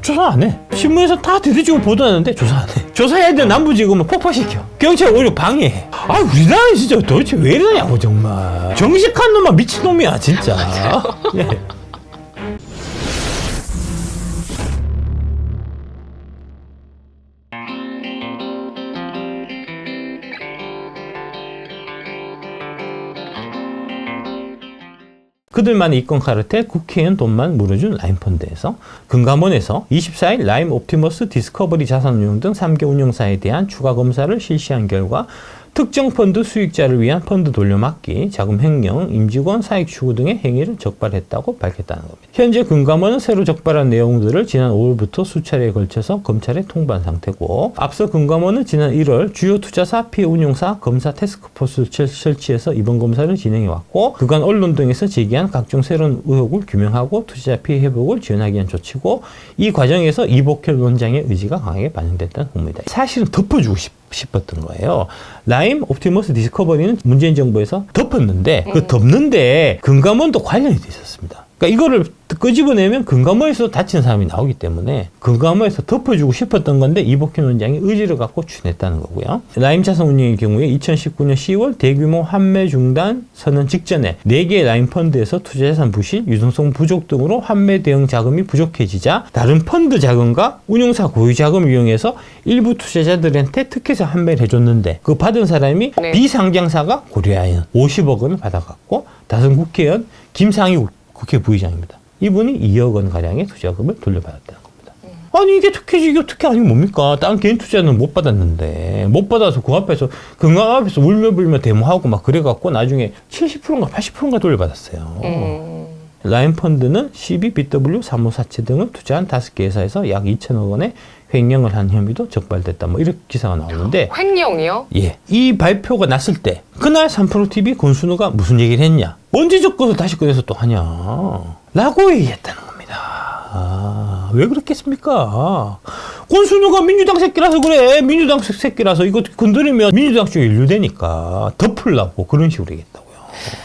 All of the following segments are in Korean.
조사 안 해. 신문에서 다 들이주고 보도하는데 조사 안 해. 조사해야 돼. 남부지검은 폭파시켜. 경찰 오히려 방해해. 아, 우리나라 진짜 도대체 왜 이러냐고 정말. 정직한 놈만 미친놈이야 진짜. 예. 그들만의 이권 카르텔 국회의원 돈만 물어준 라임펀드에서 금감원에서 24일 라임 옵티머스 디스커버리 자산운용 등 3개 운용사에 대한 추가 검사를 실시한 결과 특정 펀드 수익자를 위한 펀드 돌려막기, 자금 횡령, 임직원 사익 추구 등의 행위를 적발했다고 밝혔다는 겁니다. 현재 금감원은 새로 적발한 내용들을 지난 5월부터 수차례에 걸쳐서 검찰에 통보한 상태고, 앞서 금감원은 지난 1월 주요 투자사, 피해 운용사, 검사 태스크포스를 설치해서 이번 검사를 진행해왔고, 그간 언론 등에서 제기한 각종 새로운 의혹을 규명하고 투자자 피해 회복을 지원하기 위한 조치고, 이 과정에서 이복현 원장의 의지가 강하게 반영됐다는 겁니다. 사실은 덮어주고 싶었던 거예요. 라임 옵티머스 디스커버리는 문재인 정부에서 덮었는데 그 덮는데 금감원도 관련이 돼 있었습니다. 그러니까 이거를 끄집어내면 금감원에서 다친 사람이 나오기 때문에 금감원에서 덮어주고 싶었던 건데 이복현 원장이 의지를 갖고 추진했다는 거고요. 라임 자산운용의 경우에 2019년 10월 대규모 환매 중단 선언 직전에 4개의 라임 펀드에서 투자자산 부실, 유동성 부족 등으로 환매 대응 자금이 부족해지자 다른 펀드 자금과 운용사 고유 자금을 이용해서 일부 투자자들한테 특혜서 환매를 해줬는데 그 받은 사람이 비상장사가 고려하여 50억 원을 받아갔고 다른 국회의원 김상희 국회 부의장입니다. 이분이 2억 원 가량의 투자금을 돌려받았다는 겁니다. 아니 이게 특혜지, 이게 특혜 아니면 뭡니까? 다른 개인 투자는 못 받았는데 못 받아서 그 앞에서 금감 앞에서 울며불며 데모하고 막 그래갖고 나중에 70%인가 80%인가 돌려받았어요. 라임 펀드는 CBBW 사무사채 등을 투자한 5개 회사에서 약 2천억 원의 횡령을 한 혐의도 적발됐다. 뭐 이렇게 기사가 나오는데 횡령이요? 예. 이 발표가 났을 때 그날 3프로TV 권순우가 무슨 얘기를 했냐? 언제 적고서 다시 꺼내서 또 하냐? 라고 얘기했다는 겁니다. 아, 왜 그렇겠습니까? 권순우가 민주당 새끼라서 그래. 민주당 새끼라서 이거 건드리면 민주당 쪽에 연루되니까 덮으려고 그런 식으로 얘기했다고요.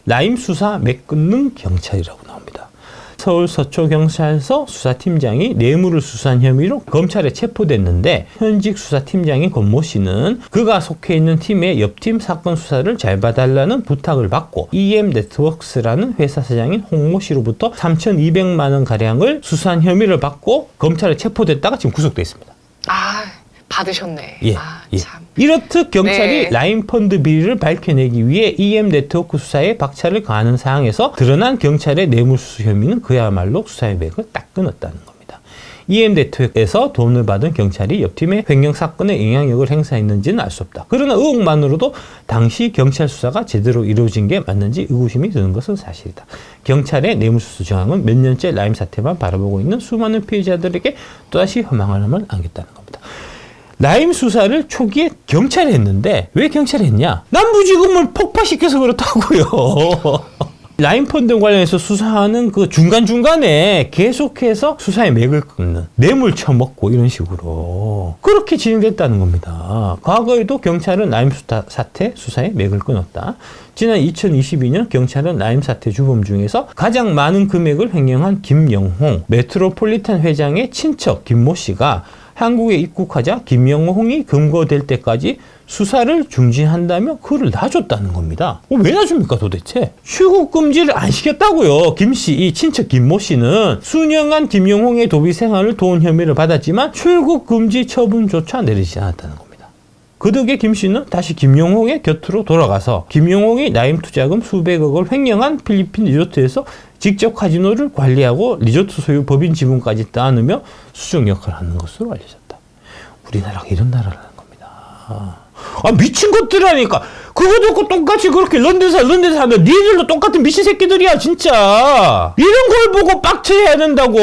라임 수사 매끄는 경찰이라고 나옵니다. 서울 서초경찰서 수사팀장이 뇌물을 수사한 혐의로 검찰에 체포됐는데 현직 수사팀장인 권모 씨는 그가 속해 있는 팀의 옆팀 사건 수사를 잘 봐달라는 부탁을 받고 EM네트워크스라는 회사 사장인 홍모 씨로부터 3,200만 원 가량을 수사한 혐의를 받고 검찰에 체포됐다가 지금 구속돼 있습니다. 아, 받으셨네. 예, 예. 참. 이렇듯 경찰이 네. 라임 펀드 비리를 밝혀내기 위해 EM네트워크 수사에 박차를 가하는 상황에서 드러난 경찰의 뇌물수수 혐의는 그야말로 수사의 맥을 딱 끊었다는 겁니다. EM네트워크에서 돈을 받은 경찰이 옆팀의 횡령 사건에 영향력을 행사했는지는 알 수 없다. 그러나 의혹만으로도 당시 경찰 수사가 제대로 이루어진 게 맞는지 의구심이 드는 것은 사실이다. 경찰의 뇌물수수 정황은 몇 년째 라임 사태만 바라보고 있는 수많은 피해자들에게 또다시 허망함을 안겼다는 겁니다. 라임 수사를 초기에 경찰이 했는데 왜 경찰이 했냐? 남부지검을 폭파시켜서 그렇다고요. 라임 펀드 관련해서 수사하는 그 중간중간에 계속해서 수사의 맥을 끊는, 뇌물 처먹고 이런 식으로 그렇게 진행됐다는 겁니다. 과거에도 경찰은 라임 사태 수사의 맥을 끊었다. 지난 2022년 경찰은 라임 사태 주범 중에서 가장 많은 금액을 횡령한 김영홍 메트로폴리탄 회장의 친척 김모 씨가 한국에 입국하자 김영홍이 검거될 때까지 수사를 중지한다며 그를 놔줬다는 겁니다. 왜 놔줍니까 도대체? 출국 금지를 안 시켰다고요. 김 씨, 이 친척 김모 씨는 수년간 김영홍의 도비 생활을 도운 혐의를 받았지만 출국 금지 처분조차 내리지 않았다는 겁니다. 그 덕에 김 씨는 다시 김영홍의 곁으로 돌아가서 김영홍이 라임 투자금 수백억을 횡령한 필리핀 리조트에서 직접 카지노를 관리하고 리조트 소유 법인 지분까지 따누며 수정 역할을 하는 것으로 알려졌다. 우리나라가 이런 나라라는 겁니다. 아, 미친 것들이라니까. 그거 듣고 똑같이 그렇게 런던에서 하는데 니들도 똑같은 미친 새끼들이야 진짜. 이런 걸 보고 빡쳐야 된다고.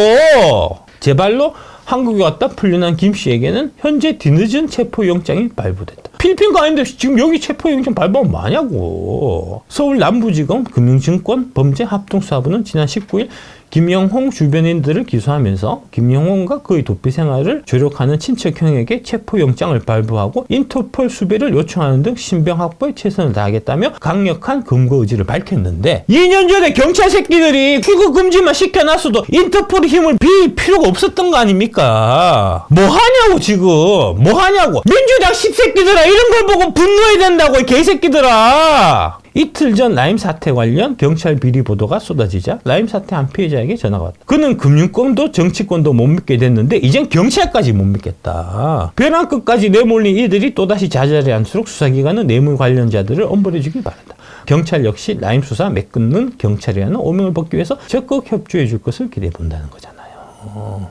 제발로 한국에 왔다 풀려난 김 씨에게는 현재 뒤늦은 체포영장이 발부됐다. 필리핀 가는데 지금 여기 체포영장 발부하면 뭐하냐고. 서울 남부지검 금융증권 범죄합동수사부는 지난 19일 김영홍 주변인들을 기소하면서 김영홍과 그의 도피 생활을 조력하는 친척형에게 체포영장을 발부하고 인터폴 수배를 요청하는 등 신병 확보에 최선을 다하겠다며 강력한 검거 의지를 밝혔는데 2년 전에 경찰 새끼들이 출국 금지만 시켜놨어도 인터폴의 힘을 빌 필요가 없었던 거 아닙니까? 뭐 하냐고 지금 뭐 하냐고. 민주당 씹새끼들아 이런 걸 보고 분노해야 된다고 이 개새끼들아. 이틀 전 라임 사태 관련 경찰 비리 보도가 쏟아지자 라임 사태 한 피해자에게 전화가 왔다. 그는 금융권도 정치권도 못 믿게 됐는데 이젠 경찰까지 못 믿겠다. 벼랑 끝까지 내몰린 이들이 또다시 자잘해 않도록 수사기관은 뇌물 관련자들을 엄벌해 주길 바란다. 경찰 역시 라임 수사 매끄는 경찰이라는 오명을 벗기 위해서 적극 협조해 줄 것을 기대해 본다는 거잖아요.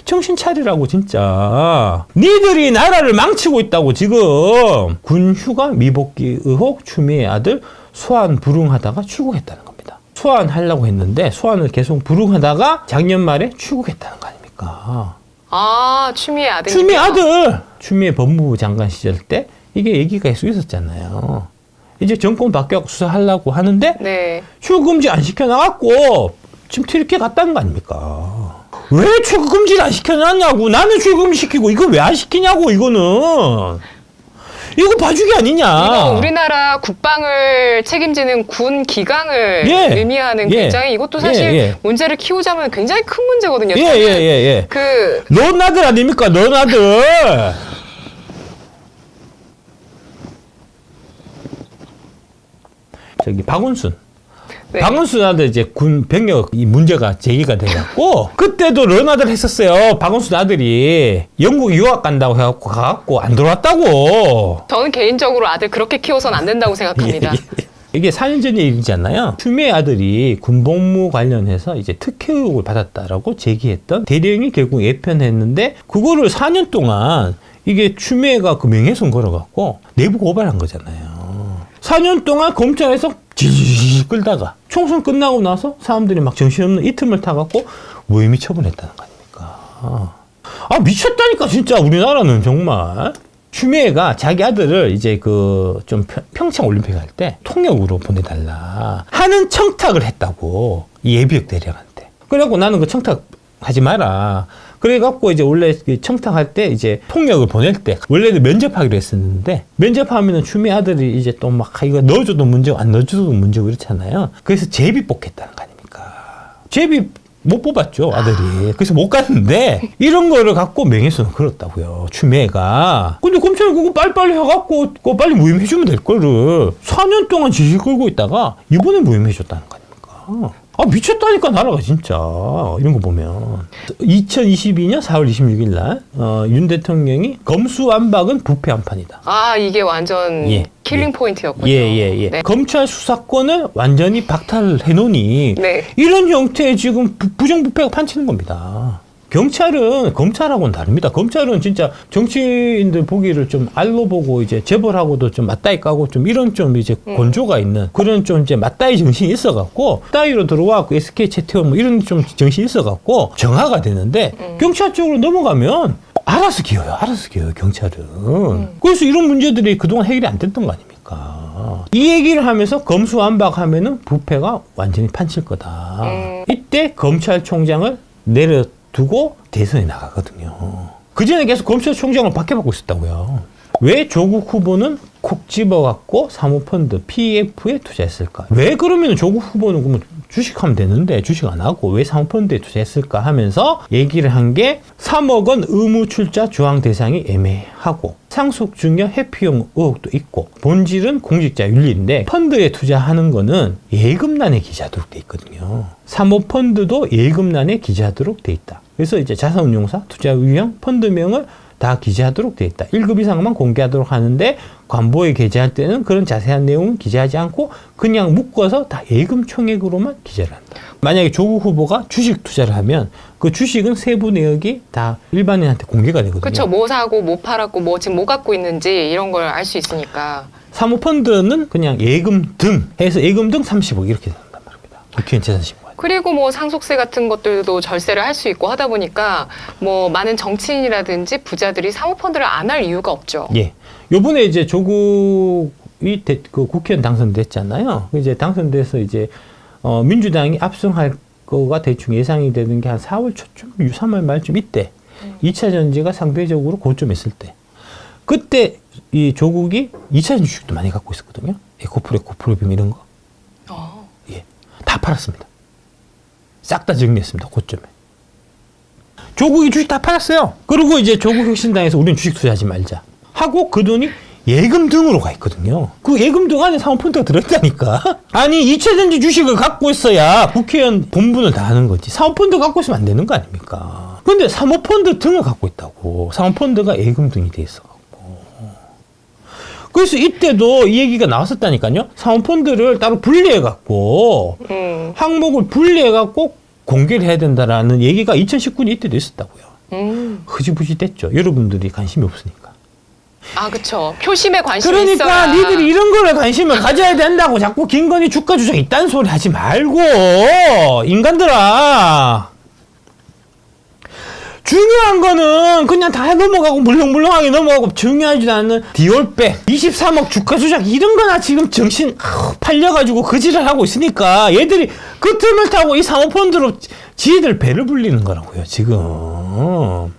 정신 차리라고 진짜. 니들이 나라를 망치고 있다고 지금. 군 휴가 미복귀 의혹 추미애 아들 소환 불응하다가 출국했다는 겁니다. 소환하려고 했는데 소환을 계속 불응하다가 작년 말에 출국했다는 거 아닙니까? 아, 추미애 아들. 추미애 아들. 추미애 법무부 장관 시절 때 이게 얘기가 계속 있었잖아요. 이제 정권 바뀌어 수사하려고 하는데 네. 출국금지 안 시켜놔갖고 지금 튀르키예 갔다는 거 아닙니까? 왜 출국금지를 안 시켜놨냐고. 나는 출국금지 시키고 이거 왜 안 시키냐고. 이거는 이거 봐주기 아니냐. 이거 우리나라 국방을 책임지는 군 기강을 의미하는 굉장히 이것도 사실 문제를 키우자면 굉장히 큰 문제거든요. 그 넌 아들 아닙니까? 넌 아들. 저기 박원순. 네. 박원순 아들 이제 군 병력 이 문제가 제기가 돼갖고 그때도 런아들 했었어요. 박원순 아들이 영국 유학 간다고 해갖고 가갖고 안 들어왔다고. 저는 개인적으로 아들 그렇게 키워서는 안 된다고 생각합니다. 이게 4년 전의 일이잖아요. 추미애 아들이 군복무 관련해서 이제 특혜 의혹을 받았다라고 제기했던 대령이 결국 예편했는데 그거를 4년 동안 이게 추미애가 그 명예훼손 걸어갖고 내부 고발한 거잖아요. 4년 동안 검찰에서 질질 끌다가 총선 끝나고 나서 사람들이 막 정신없는 이 틈을 타갖고 무혐의 처분했다는 거 아닙니까? 아 미쳤다니까 진짜 우리나라는 정말. 추미애가 자기 아들을 이제 그 좀 평창 올림픽 할 때 통역으로 보내달라 하는 청탁을 했다고 이 예비역 대령한테. 그래갖고 나는 그 청탁 하지 마라. 그래갖고 이제 원래 청탁할 때 이제 통역을 보낼 때 원래는 면접하기로 했었는데 면접하면은 추미애 아들이 이제 또 막 이거 넣어줘도 문제고 안 넣어줘도 문제고 그렇잖아요. 그래서 제비 뽑겠다는 거 아닙니까? 제비 못 뽑았죠 아들이. 그래서 못 갔는데 이런 거를 갖고 명예훼손을 걸었다고요 추미애가. 근데 검찰이 그거 빨리빨리 해갖고 그거 빨리 무혐의해주면 될 거를 4년 동안 지시 끌고 있다가 이번에 무혐의해줬다는 거 아닙니까? 아 미쳤다니까 나라가 진짜. 이런 거 보면 2022년 4월 26일 날 윤 대통령이 검수완박은 부패 한판이다. 아 이게 완전 킬링 포인트였군요. 네. 검찰 수사권을 완전히 박탈해놓으니 이런 형태의 지금 부정부패가 판치는 겁니다. 경찰은 검찰하고는 다릅니다. 검찰은 진짜 정치인들 보기를 좀 알로 보고 이제 재벌하고도 좀 맞다이 까고 좀 이런 좀 이제 건조가 있는 그런 좀 이제 맞다이 정신이 있어갖고 따위로 들어와갖고 SK 채태원 뭐 이런 좀 정신이 있어갖고 정화가 되는데 경찰 쪽으로 넘어가면 알아서 기어요. 경찰은. 그래서 이런 문제들이 그동안 해결이 안 됐던 거 아닙니까? 이 얘기를 하면서 검수완박하면은 부패가 완전히 판칠 거다. 이때 검찰총장을 두고 대선에 나가거든요. 그전에 계속 검찰총장을 박해받고 있었다고요. 왜 조국 후보는 콕 집어갖고 사모펀드 PF에 투자했을까? 왜 그러면 조국 후보는 그러면 주식하면 되는데 주식 안 하고 왜 사모펀드에 투자했을까 하면서 얘기를 한 게 3억 원 의무 출자 조항 대상이 애매하고 상속 증여 회피용 의혹도 있고 본질은 공직자 윤리인데 펀드에 투자하는 거는 예금란에 기재하도록 돼 있거든요. 사모펀드도 예금란에 기재하도록 돼 있다. 그래서 이제 자산운용사, 투자 유형, 펀드명을 다 기재하도록 돼 있다. 1급 이상만 공개하도록 하는데 관보에 게재할 때는 그런 자세한 내용은 기재하지 않고 그냥 묶어서 다 예금 총액으로만 기재를 한다. 만약에 조국 후보가 주식 투자를 하면 그 주식은 세부 내역이 다 일반인한테 공개가 되거든요. 그렇죠. 뭐 사고 뭐 팔았고 뭐 지금 뭐 갖고 있는지 이런 걸 알 수 있으니까. 사모펀드는 그냥 예금 등 해서 예금 등 30억 이렇게 된단 말입니다. 국회의원 재산 신고할 때. 그리고 뭐 상속세 같은 것들도 절세를 할 수 있고 하다 보니까 뭐 많은 정치인이라든지 부자들이 사모펀드를 안 할 이유가 없죠. 예. 요번에 이제 조국이 그 국회의원 당선됐잖아요. 이제 당선돼서 이제 민주당이 압승할 거가 대충 예상이 되는 게 한 4월 초쯤, 3월 말쯤 이때 2차 전지가 상대적으로 고점에 있을 때 그때 이 조국이 2차 전지 주식도 많이 갖고 있었거든요. 에코프로, 에코프로빔 이런 거. 예. 다 팔았습니다. 싹 다 정리했습니다. 고점에. 조국이 주식 다 팔았어요. 그리고 이제 조국 혁신당에서 우리는 주식 투자하지 말자 하고 그 돈이 예금 등으로 가 있거든요. 그 예금 등 안에 사모펀드가 들어있다니까. 아니 2차 전지 주식을 갖고 있어야 국회의원 본분을 다 하는 거지. 사모펀드 갖고 있으면 안 되는 거 아닙니까? 근데 사모펀드 등을 갖고 있다고. 사모펀드가 예금 등이 돼 있어. 그래서 이때도 이 얘기가 나왔었다니까요. 사모펀드를 따로 분리해갖고 항목을 분리해갖고 공개를 해야 된다라는 얘기가 2019년 이때도 있었다고요. 흐지부지 됐죠. 여러분들이 관심이 없으니까. 아, 그쵸. 표심에 관심이 그러니까 있어야. 니들이 이런 거에 관심을 가져야 된다고 자꾸 김건희 주가 조작 있다는 소리 하지 말고 인간들아. 중요한 거는 그냥 다 넘어가고 물렁물렁하게 넘어가고 중요하지도 않은 디올백 23억 주가 조작 이런 거나 지금 정신 팔려가지고 그지를 하고 있으니까 얘들이 그 틈을 타고 이 사모펀드로 지들 배를 불리는 거라고요 지금.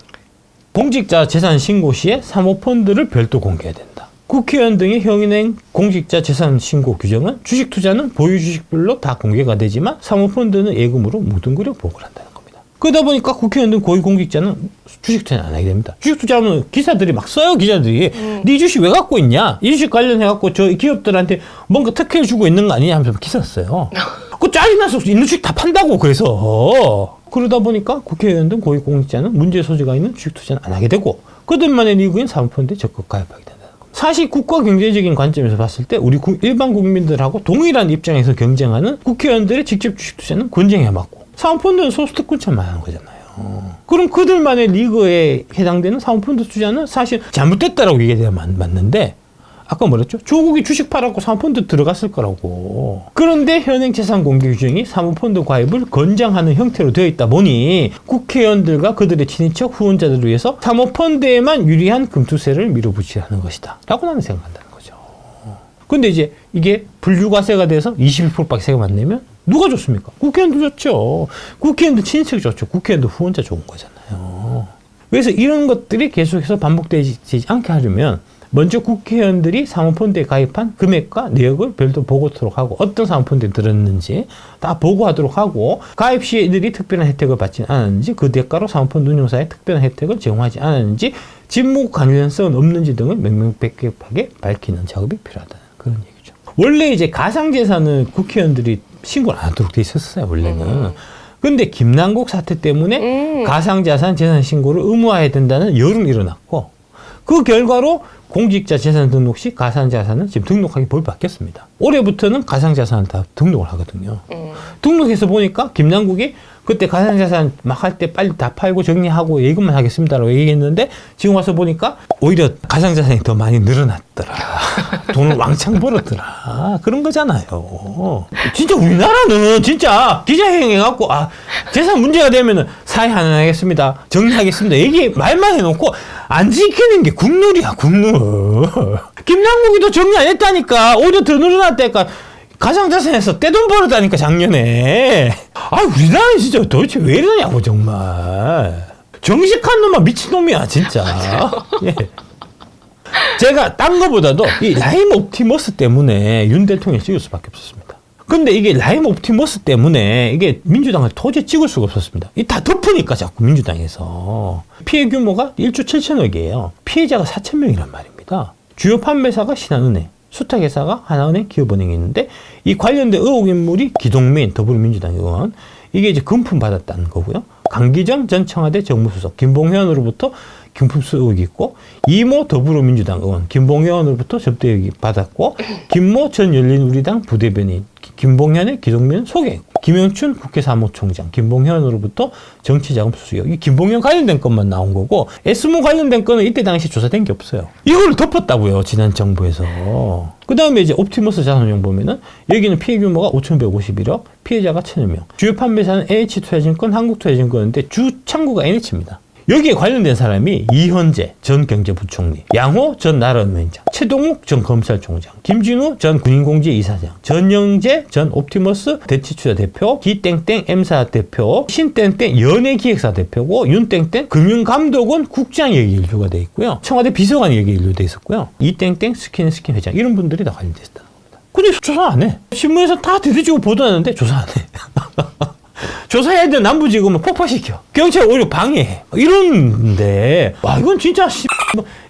공직자 재산 신고 시에 사모펀드를 별도 공개해야 된다. 국회의원 등의 형인행 공직자 재산 신고 규정은 주식 투자는 보유 주식별로 다 공개가 되지만 사모펀드는 예금으로 뭉뚱그려 보고를 한다는 겁니다. 그러다 보니까 국회의원 등 고위공직자는 주식 투자 안 하게 됩니다. 주식 투자하면 기사들이 막 써요. 기자들이. 네 주식 왜 갖고 있냐? 이 주식 관련해갖고 저 기업들한테 뭔가 특혜를 주고 있는 거 아니냐 하면서 기사 써요. 그 짜증나서 있는 주식 다 판다고 그래서. 그러다 보니까 국회의원 등 고위공직자는 문제 소지가 있는 주식 투자는 안 하게 되고 그들만의 리그인 사모펀드에 적극 가입하게 된다는 겁니다. 사실 국가 경제적인 관점에서 봤을 때 우리 일반 국민들하고 동일한 입장에서 경쟁하는 국회의원들의 직접 주식 투자는 권장해 맞고 사모펀드는 소수특권처럼 하는 거잖아요. 그럼 그들만의 리그에 해당되는 사모펀드 투자는 사실 잘못됐다라고 얘기해야 맞는데 아까 뭐랬죠? 조국이 주식 팔았고 사모펀드 들어갔을 거라고. 그런데 현행 재산 공개 규정이 사모펀드 가입을 권장하는 형태로 되어 있다 보니 국회의원들과 그들의 친인척 후원자들을 위해서 사모펀드에만 유리한 금투세를 밀어붙이라는 것이다 라고 나는 생각한다는 거죠. 근데 이제 이게 분류과세가 돼서 21%밖에 세금 안 내면 누가 좋습니까? 국회의원도 좋죠. 국회의원도 친인척이 좋죠. 국회의원도 후원자 좋은 거잖아요. 그래서 이런 것들이 계속해서 반복되지 않게 하려면 먼저 국회의원들이 사모펀드에 가입한 금액과 내역을 별도 보고토록 하고 어떤 사모펀드에 들었는지 다 보고하도록 하고 가입 시에 이들이 특별한 혜택을 받지 않았는지 그 대가로 사모펀드 운용사에 특별한 혜택을 제공하지 않았는지 직무 관련성은 없는지 등을 명명백백하게 밝히는 작업이 필요하다는 그런 얘기죠. 원래 이제 가상재산을 국회의원들이 신고를 안 하도록 돼 있었어요. 원래는. 근데 김남국 사태 때문에 가상자산 재산 신고를 의무화해야 된다는 여론이 일어났고 그 결과로 공직자 재산 등록 시 가상자산은 지금 등록하기 법이 바뀌었습니다. 올해부터는 가상자산을 다 등록을 하거든요. 등록해서 보니까 김남국이 그때 가상자산 막 할 때 빨리 다 팔고 정리하고 예금만 하겠습니다라고 얘기했는데 지금 와서 보니까 오히려 가상자산이 더 많이 늘어났더라. 돈을 왕창 벌었더라. 그런 거잖아요. 진짜 우리나라는 진짜 기자회견 해갖고 재산 문제가 되면은 사회 하나 하겠습니다. 정리하겠습니다. 얘기 말만 해놓고 안 지키는 게 국룰이야, 국룰. 김남국이 더 정리 안 했다니까. 오히려 더 늘어났다니까. 가상자산에서 떼돈 벌었다니까, 작년에. 우리나라는 진짜 도대체 왜 이러냐고, 정말. 정식한 놈만 미친놈이야, 진짜. 예. 제가 딴 거보다도 이 라임 옵티머스 때문에 윤 대통령이 찍을 수밖에 없었습니다. 근데 이게 라임 옵티머스 때문에 이게 민주당을 도저히 찍을 수가 없었습니다. 이 다 덮으니까 자꾸 민주당에서. 피해 규모가 1조 7천억이에요. 피해자가 4,000명이란 말입니다. 주요 판매사가 신한은행, 수탁회사가 하나은행, 기업은행이 있는데 이 관련된 의혹 인물이 기동민, 더불어민주당 의원, 이게 이제 금품 받았다는 거고요. 강기정 전 청와대 정무수석, 김봉현으로부터 금품수 의혹이 있고 이모 더불어민주당 의원, 김봉현으로부터 접대 의혹이 받았고 김모 전 열린우리당 부대변인, 김봉현의 기동민은 소개했고 김영춘 국회 사무총장, 김봉현으로부터 정치자금 수수 의혹. 이 김봉현 관련된 것만 나온 거고 S모 관련된 거는 이때 당시 조사된 게 없어요. 이걸 덮었다고요. 지난 정부에서. 그 다음에 이제 옵티머스 자산운용 보면은 여기는 피해 규모가 5,151억, 피해자가 1,000여 명. 주요 판매사는 NH투자증권, 한국투자증권인데 주 창구가 NH입니다. 여기에 관련된 사람이 이현재 전 경제부총리, 양호 전 나라은행장, 최동욱 전 검찰총장, 김진우 전 군인공지회 이사장, 전영재 전 옵티머스 대치투자 대표, 기땡땡 M사 대표, 신땡땡 연예기획사 대표고 윤땡땡 금융감독원 국장 여기 연루가 돼 있고요. 청와대 비서관 여기 연루돼 있었고요. 이땡땡 스킨 회장 이런 분들이 다 관련돼 있다. 근데 조사 안 해. 신문에서 다 대대주고 보도하는데 조사 안 해. 조사해야 돼. 남부지검은 폭파시켜. 경찰 오히려 방해해. 이런데 와 이건 진짜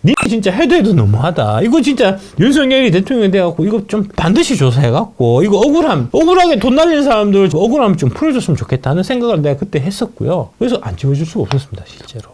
니 진짜 해도 너무하다. 이거 진짜 윤석열이 대통령이 돼갖고 이거 좀 반드시 조사해갖고 이거 억울하게 돈 날리는 사람들 억울함 좀 풀어줬으면 좋겠다는 생각을 내가 그때 했었고요. 그래서 안 찍어줄 수가 없었습니다 실제로.